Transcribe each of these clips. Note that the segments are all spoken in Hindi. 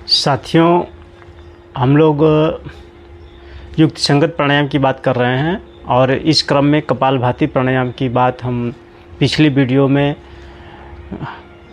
साथियों, हम लोग युक्त संगत प्राणायाम की बात कर रहे हैं और इस क्रम में कपालभाति प्राणायाम की बात हम पिछली वीडियो में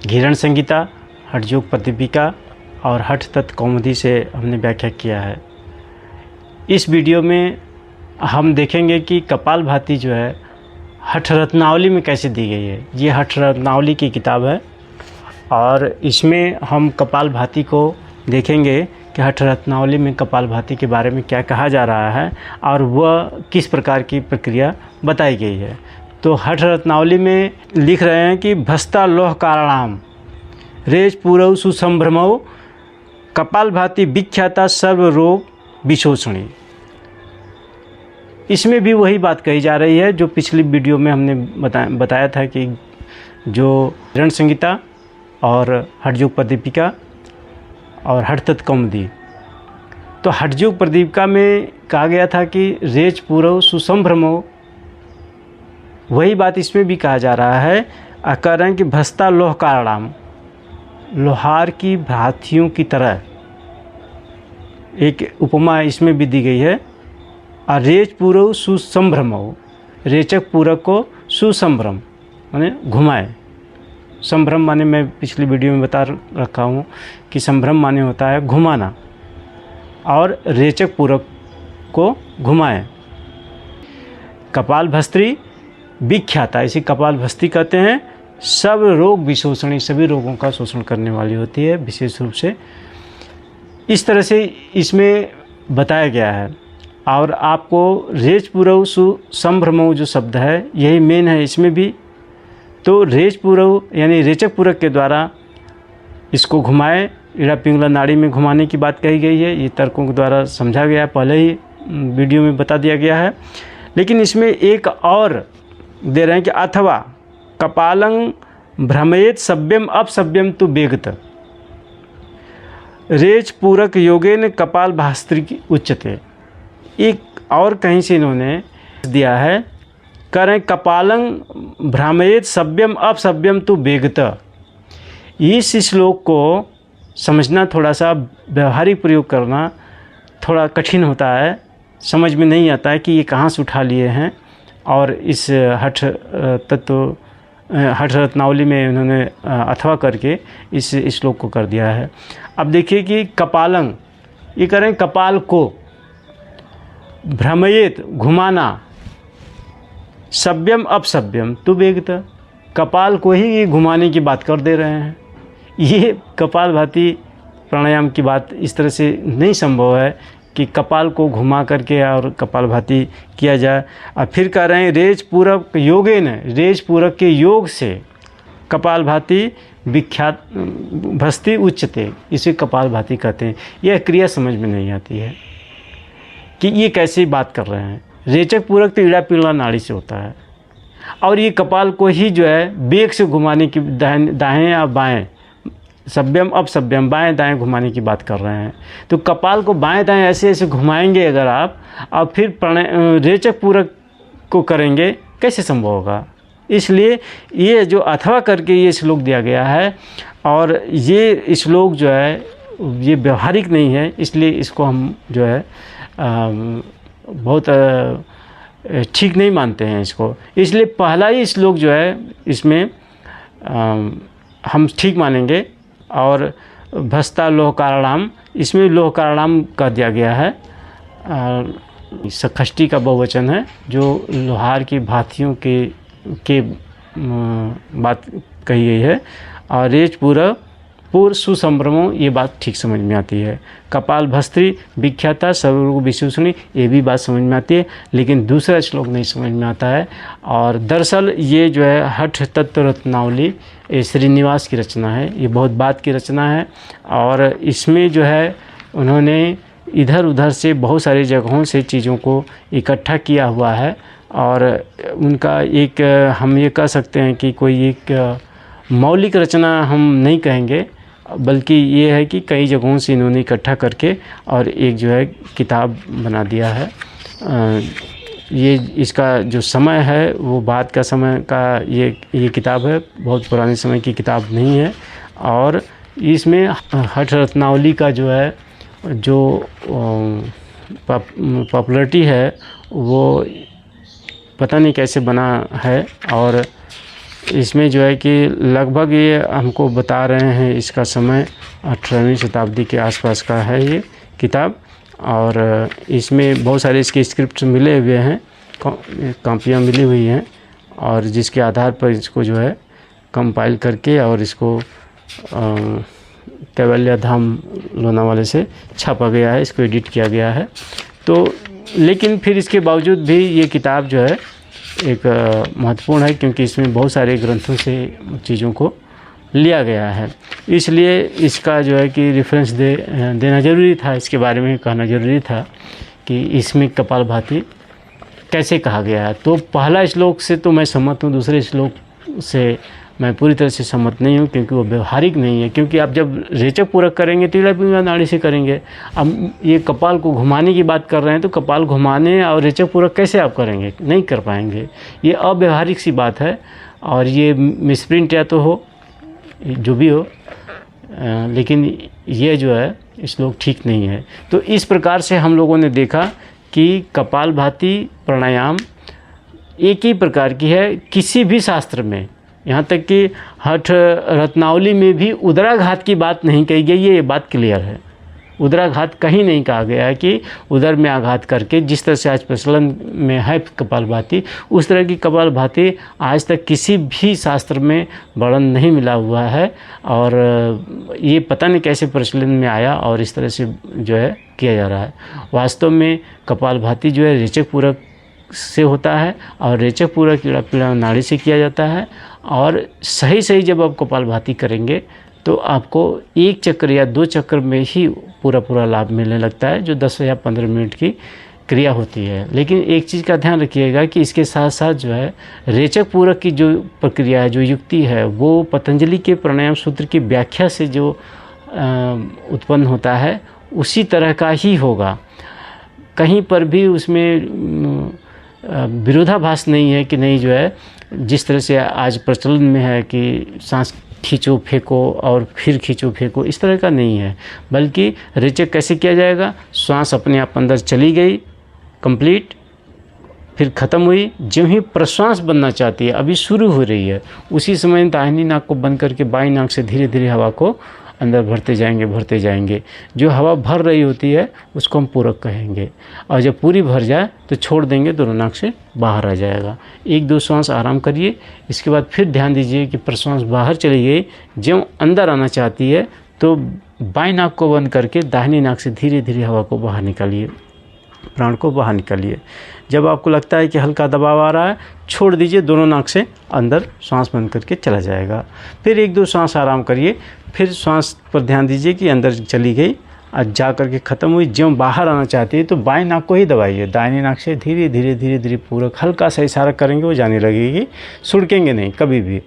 घिरण संहिता, हठ योग प्रदीपिका और हठ तत्व कौमुदी से हमने व्याख्या किया है। इस वीडियो में हम देखेंगे कि कपालभाति जो है हठ रत्नावली में कैसे दी गई है। ये हठ रत्नावली की किताब है और इसमें हम कपालभाति को देखेंगे कि हठ रत्नावली में कपालभाति के बारे में क्या कहा जा रहा है और वह किस प्रकार की प्रक्रिया बताई गई है। तो हठ रत्नावली में लिख रहे हैं कि भस्ता लोह कारणाम रेज पूरव सुसंभ्रमौ कपालभाति विख्याता सर्व रोग विशोषणी। इसमें भी वही बात कही जा रही है जो पिछली वीडियो में हमने बताया था कि जो घिरण संहिता और हठ योग प्रदीपिका और हठ तत्व कौमुदी, तो हठ योग प्रदीपिका में कहा गया था कि रेच पूरव सुसंभ्रमो, वही बात इसमें भी कहा जा रहा है। कह रहे हैं कि भस्ता लोह कारणाम, लोहार की भाथियों की तरह एक उपमा इसमें भी दी गई है। और रेच पूरव सुसंभ्रमो, रेचक पूरक को सुसंभ्रम माने घुमाए। संभ्रम माने मैं पिछली वीडियो में बता रखा हूँ कि संभ्रम माने होता है घुमाना और रेचक पूरक को घुमाए। कपालभस्त्री विख्याता, इसी कपालभस्त्री कहते हैं। सब रोग विशोषणी, सभी रोगों का शोषण करने वाली होती है विशेष रूप से। इस तरह से इसमें बताया गया है। और आपको रेच पूरव सुसंभ्रमो जो शब्द है यही मेन है इसमें भी। तो रेच पूरव यानी रेचक पूरक के द्वारा इसको घुमाए, इड़ा पिंगला नाड़ी में घुमाने की बात कही गई है। ये तर्कों के द्वारा समझा गया, पहले ही वीडियो में बता दिया गया है। लेकिन इसमें एक और दे रहे हैं कि अथवा कपालं भ्रमयेत सभ्यम अपसभ्यम तु वेगत रेच पूरक योगेन कपालभास्त्री उच्यते। एक और कहीं से इन्होंने दिया है, करें कपालं भ्रामयेत सभ्यम अपसभ्यम तु वेगत। इस श्लोक को समझना, थोड़ा सा व्यवहारिक प्रयोग करना थोड़ा कठिन होता है, समझ में नहीं आता है कि ये कहाँ से उठा लिए हैं। और इस हठ तत्व हठ रत्नावली में उन्होंने अथवा करके इस श्लोक को कर दिया है। अब देखिए कि कपालं, ये करें कपाल को, भ्रमयेत घुमाना, सभ्यम अपसभ्यम तु वेगत, कपाल को ही ये घुमाने की बात कर दे रहे हैं। ये कपालभाति प्राणायाम की बात इस तरह से नहीं संभव है कि कपाल को घुमा करके और कपालभाति किया जाए। और फिर कह रहे हैं रेच पूरक योगेन, रेच पूरक के योग से कपालभाति विख्यात भस्ती उच्चते, इसे कपालभाति कहते हैं। यह क्रिया समझ में नहीं आती है कि ये कैसे बात कर रहे हैं। रेचक पूरक तो इड़ा पिंगला नाड़ी से होता है और ये कपाल को ही जो है वेग से घुमाने की, दाएं या बाएं, सभ्यम अपसभ्यम, बाएं दाएं घुमाने की बात कर रहे हैं। तो कपाल को बाएं दाएं ऐसे ऐसे घुमाएंगे अगर आप, और फिर रेचक पूरक को करेंगे, कैसे संभव होगा। इसलिए ये जो अथवा करके ये श्लोक दिया गया है और ये श्लोक जो है ये व्यवहारिक नहीं है, इसलिए इसको हम जो है बहुत ठीक नहीं मानते हैं इसको। इसलिए पहला ही श्लोक जो है इसमें हम ठीक मानेंगे। और भस्ता लोह कारणाम, इसमें लोह कारणाम कह दिया गया है। सखष्टी का बहुवचन है जो लोहार की भाथियों के बात कही गई है। और रेच पूर्व सुसंभ्रमो, ये बात ठीक समझ में आती है। कपालभस्त्री विख्याता सर्वरोग विशोषणी, ये भी बात समझ में आती है। लेकिन दूसरा श्लोक नहीं समझ में आता है। और दरअसल ये जो है हठ तत्व रत्नावली ये श्रीनिवास की रचना है, ये बहुत बात की रचना है। और इसमें जो है उन्होंने इधर उधर से बहुत सारी जगहों से चीज़ों को इकट्ठा किया हुआ है। और उनका एक, हम ये कह सकते हैं कि कोई एक मौलिक रचना हम नहीं कहेंगे, बल्कि ये है कि कई जगहों से इन्होंने इकट्ठा करके और एक जो है किताब बना दिया है। ये इसका जो समय है वो बाद का समय का ये किताब है, बहुत पुराने समय की किताब नहीं है। और इसमें हठ रत्नावली का जो है जो पॉपुलरिटी है वो पता नहीं कैसे बना है। और इसमें जो है कि लगभग ये हमको बता रहे हैं इसका समय 18वीं शताब्दी के आसपास का है ये किताब। और इसमें बहुत सारे इसके स्क्रिप्ट मिले हुए हैं, कॉपियाँ मिली हुई हैं, और जिसके आधार पर इसको जो है कंपाइल करके और इसको कैवल्य धाम लोनावाले से छापा गया है, इसको एडिट किया गया है। तो लेकिन फिर इसके बावजूद भी ये किताब जो है एक महत्वपूर्ण है, क्योंकि इसमें बहुत सारे ग्रंथों से चीज़ों को लिया गया है, इसलिए इसका जो है कि रेफरेंस देना ज़रूरी था, इसके बारे में कहना ज़रूरी था कि इसमें कपालभाति कैसे कहा गया है। तो पहला श्लोक से तो मैं सहमत हूँ, दूसरे श्लोक से मैं पूरी तरह से सहमत नहीं हूँ, क्योंकि वो व्यवहारिक नहीं है। क्योंकि आप जब रेचक पूरक करेंगे तो पिंगला नाड़ी से करेंगे। अब ये कपाल को घुमाने की बात कर रहे हैं, तो कपाल घुमाने और रेचक पूरक कैसे आप करेंगे? नहीं कर पाएंगे, ये अव्यवहारिक सी बात है। और ये मिसप्रिंट या तो हो, जो भी हो, लेकिन ये जो है श्लोक ठीक नहीं है। तो इस प्रकार से हम लोगों ने देखा कि कपालभाति प्राणायाम एक ही प्रकार की है किसी भी शास्त्र में, यहाँ तक कि हठ रत्नावली में भी उदराघात की बात नहीं कही गई है, ये बात क्लियर है। उदराघात कहीं नहीं कहा गया है कि उदर में आघात करके, जिस तरह से आज प्रचलन में है कपालभाति, उस तरह की कपालभाति आज तक किसी भी शास्त्र में वर्णन नहीं मिला हुआ है। और ये पता नहीं कैसे प्रचलन में आया और इस तरह से जो है किया जा रहा है। वास्तव में कपालभाति जो है रेचक पूरक से होता है, और रेचक पूरक पीड़ा नाड़ी से किया जाता है। और सही जब आप कपालभाति करेंगे तो आपको एक चक्कर या 2 चक्कर में ही पूरा लाभ मिलने लगता है, जो 10 या 15 मिनट की क्रिया होती है। लेकिन एक चीज़ का ध्यान रखिएगा कि इसके साथ साथ जो है रेचक पूरक की जो प्रक्रिया है, जो युक्ति है, वो पतंजलि के प्राणायाम सूत्र की व्याख्या से जो उत्पन्न होता है उसी तरह का ही होगा। कहीं पर भी उसमें विरोधाभास नहीं है कि नहीं, जो है जिस तरह से आज प्रचलन में है कि सांस खींचो फेंको और फिर खींचो फेंको, इस तरह का नहीं है। बल्कि रेचक कैसे किया जाएगा, श्वास अपने आप अंदर चली गई कंप्लीट, फिर ख़त्म हुई, जो ही प्रश्वास बनना चाहती है, अभी शुरू हो रही है, उसी समय दाहिनी नाक को बंद करके बाईं नाक से धीरे धीरे हवा को अंदर भरते जाएंगे। जो हवा भर रही होती है उसको हम पूरक कहेंगे। और जब पूरी भर जाए तो छोड़ देंगे, दोनों नाक से बाहर आ जाएगा। 1-2 श्वास आराम करिए, इसके बाद फिर ध्यान दीजिए कि प्रश्वास बाहर चली गई, जो अंदर आना चाहती है तो बाईं नाक को बंद करके दाहिनी नाक से धीरे धीरे हवा को बाहर निकालिए, प्राण को बाहर निकालिए। जब आपको लगता है कि हल्का दबाव आ रहा है, छोड़ दीजिए, दोनों नाक से अंदर सांस बंद करके चला जाएगा। फिर 1-2 सांस आराम करिए, फिर सांस पर ध्यान दीजिए कि अंदर चली गई और जा करके ख़त्म हुई। जब बाहर आना चाहती है तो बाएं नाक को ही दबाइए, दाहिनी नाक से धीरे धीरे पूरक हल्का सा इशारा करेंगे, वो जाने लगेगी, सुड़केंगे नहीं कभी भी।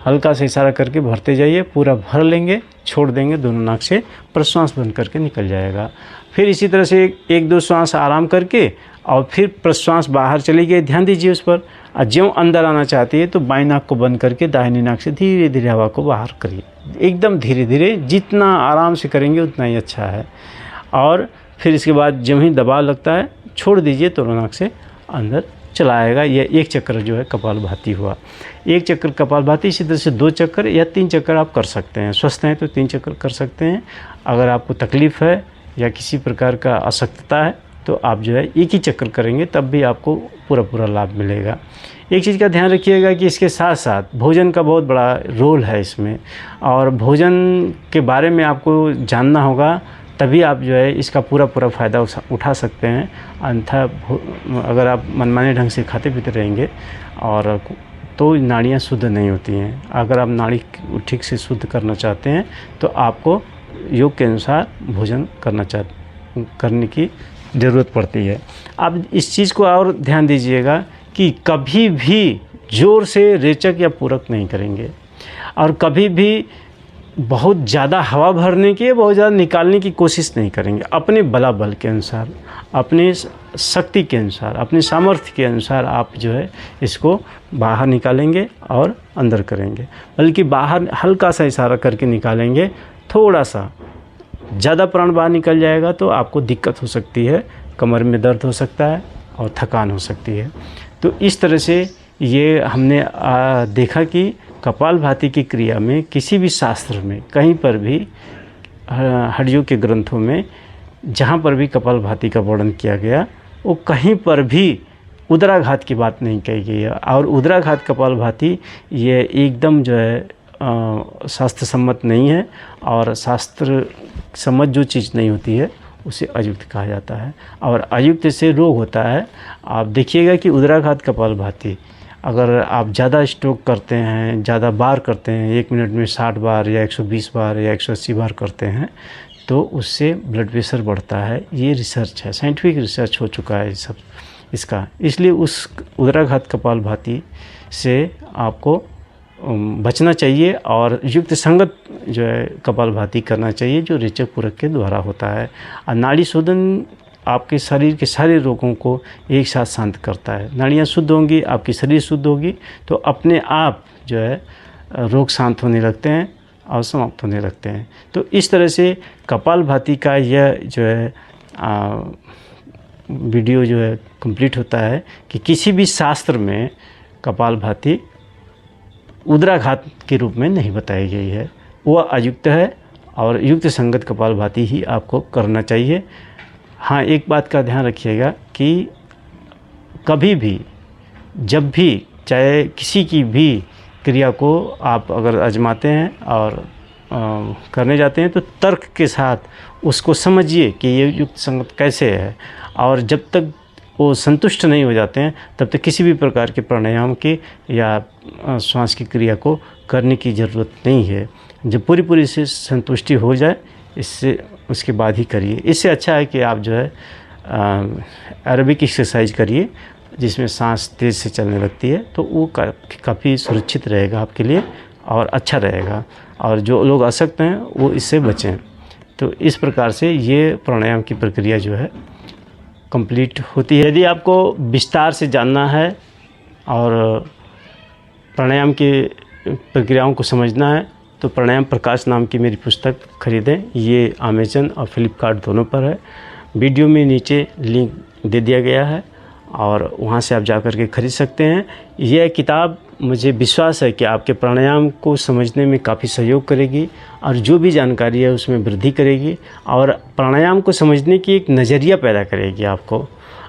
हल्का सा इशारा करके भरते जाइए, पूरा भर लेंगे, छोड़ देंगे, दोनों नाक से प्रश्वास बंद करके निकल जाएगा। फिर इसी तरह से 1-2 श्वास आराम करके और फिर प्रश्वास बाहर चली गई, ध्यान दीजिए उस पर। और ज्यों अंदर आना चाहती है तो बाईं नाक को बंद करके दाहिनी नाक से धीरे धीरे हवा को बाहर करिए, एकदम धीरे धीरे, जितना आराम से करेंगे उतना ही अच्छा है। और फिर इसके बाद जब ही दबाव लगता है छोड़ दीजिए, दोनों नाक से अंदर चला आएगा। यह 1 चक्कर जो है कपालभाति हुआ। 1 चक्कर कपालभाति, इसी तरह से 2 चक्कर या 3 चक्कर आप कर सकते हैं। स्वस्थ हैं तो 3 चक्कर कर सकते हैं। अगर आपको तकलीफ़ है या किसी प्रकार का अशक्तता है तो आप जो है 1 ही चक्कर करेंगे, तब भी आपको पूरा लाभ मिलेगा। एक चीज़ का ध्यान रखिएगा कि इसके साथ साथ भोजन का बहुत बड़ा रोल है इसमें, और भोजन के बारे में आपको जानना होगा, तभी आप जो है इसका पूरा फ़ायदा उठा सकते हैं। अन्यथा अगर आप मनमाने ढंग से खाते पीते रहेंगे और तो नाड़ियाँ शुद्ध नहीं होती हैं। अगर आप नाड़ी ठीक से शुद्ध करना चाहते हैं तो आपको योग के अनुसार भोजन करने की ज़रूरत पड़ती है। आप इस चीज़ को और ध्यान दीजिएगा कि कभी भी ज़ोर से रेचक या पूरक नहीं करेंगे, और कभी भी बहुत ज़्यादा हवा भरने की, बहुत ज़्यादा निकालने की कोशिश नहीं करेंगे। अपने बलाबल के अनुसार, अपने शक्ति के अनुसार, अपने सामर्थ्य के अनुसार आप जो है इसको बाहर निकालेंगे और अंदर करेंगे। बल्कि बाहर हल्का सा इशारा करके निकालेंगे, थोड़ा सा ज़्यादा प्राण बाहर निकल जाएगा तो आपको दिक्कत हो सकती है, कमर में दर्द हो सकता है और थकान हो सकती है। तो इस तरह से ये हमने देखा कि कपालभाति की क्रिया में किसी भी शास्त्र में कहीं पर भी हड्डियों के ग्रंथों में जहाँ पर भी कपालभाति का वर्णन किया गया वो कहीं पर भी उदराघात की बात नहीं कही गई है। और उदराघात कपालभाति ये एकदम जो है शास्त्र सम्मत नहीं है, और शास्त्र सम्मत जो चीज़ नहीं होती है उसे अयुक्त कहा जाता है, और अयुक्त से रोग होता है। आप देखिएगा कि उदराघात कपालभाति अगर आप ज़्यादा स्ट्रोक करते हैं, ज़्यादा बार करते हैं, 1 मिनट में 60 बार या 120 बार या 180 बार करते हैं, तो उससे ब्लड प्रेशर बढ़ता है। ये रिसर्च है, साइंटिफिक रिसर्च हो चुका है सब इसका। इसलिए उस उदराघात कपालभाति से आपको बचना चाहिए और युक्त संगत जो है कपालभाति करना चाहिए, जो रेचक पूरक के द्वारा होता है। और नाड़ी शोधन आपके शरीर के सारे रोगों को एक साथ शांत करता है। नाड़ियाँ शुद्ध होंगी, आपकी शरीर शुद्ध होगी, तो अपने आप जो है रोग शांत होने लगते हैं और समाप्त होने लगते हैं। तो इस तरह से कपालभाति का यह जो है वीडियो जो है कंप्लीट होता है कि किसी भी शास्त्र में कपालभाति उदराघात के रूप में नहीं बताई गई है, वह अयुक्त है और युक्त संगत कपालभाति ही आपको करना चाहिए। हाँ, एक बात का ध्यान रखिएगा कि कभी भी जब भी चाहे किसी की भी क्रिया को आप अगर आजमाते हैं और करने जाते हैं तो तर्क के साथ उसको समझिए कि ये युक्त संगत कैसे है, और जब तक वो संतुष्ट नहीं हो जाते हैं तब तक किसी भी प्रकार के प्राणायाम की या श्वास की क्रिया को करने की ज़रूरत नहीं है। जब पूरी से संतुष्टि हो जाए इससे उसके बाद ही करिए। इससे अच्छा है कि आप जो है एरोबिक एक्सरसाइज करिए जिसमें सांस तेज़ से चलने लगती है, तो वो काफ़ी सुरक्षित रहेगा आपके लिए और अच्छा रहेगा। और जो लोग अशक्त हैं वो इससे बचें। तो इस प्रकार से ये प्राणायाम की प्रक्रिया जो है कंप्लीट होती है। यदि आपको विस्तार से जानना है और प्राणायाम की प्रक्रियाओं को समझना है तो प्राणायाम प्रकाश नाम की मेरी पुस्तक खरीदें। ये अमेज़न और फ्लिपकार्ट दोनों पर है। वीडियो में नीचे लिंक दे दिया गया है और वहाँ से आप जा कर के खरीद सकते हैं। यह किताब मुझे विश्वास है कि आपके प्राणायाम को समझने में काफ़ी सहयोग करेगी और जो भी जानकारी है उसमें वृद्धि करेगी और प्राणायाम को समझने की एक नज़रिया पैदा करेगी आपको।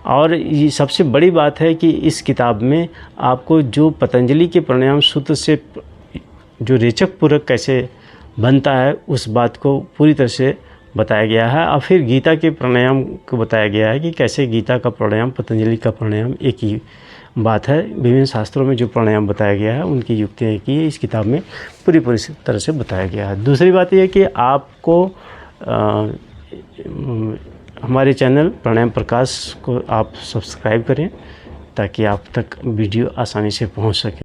और ये सबसे बड़ी बात है कि इस किताब में आपको जो पतंजलि के प्राणायाम सूत्र से जो रेचक पूरक कैसे बनता है उस बात को पूरी तरह से बताया गया है, और फिर गीता के प्राणायाम को बताया गया है कि कैसे गीता का प्राणायाम पतंजलि का प्राणायाम एक ही बात है। विभिन्न शास्त्रों में जो प्राणायाम बताया गया है उनकी युक्तियाँ एक ही इस किताब में पूरी तरह से बताया गया है। दूसरी बात यह है कि आपको हमारे चैनल प्राणायाम प्रकाश को आप सब्सक्राइब करें ताकि आप तक वीडियो आसानी से पहुंच सके।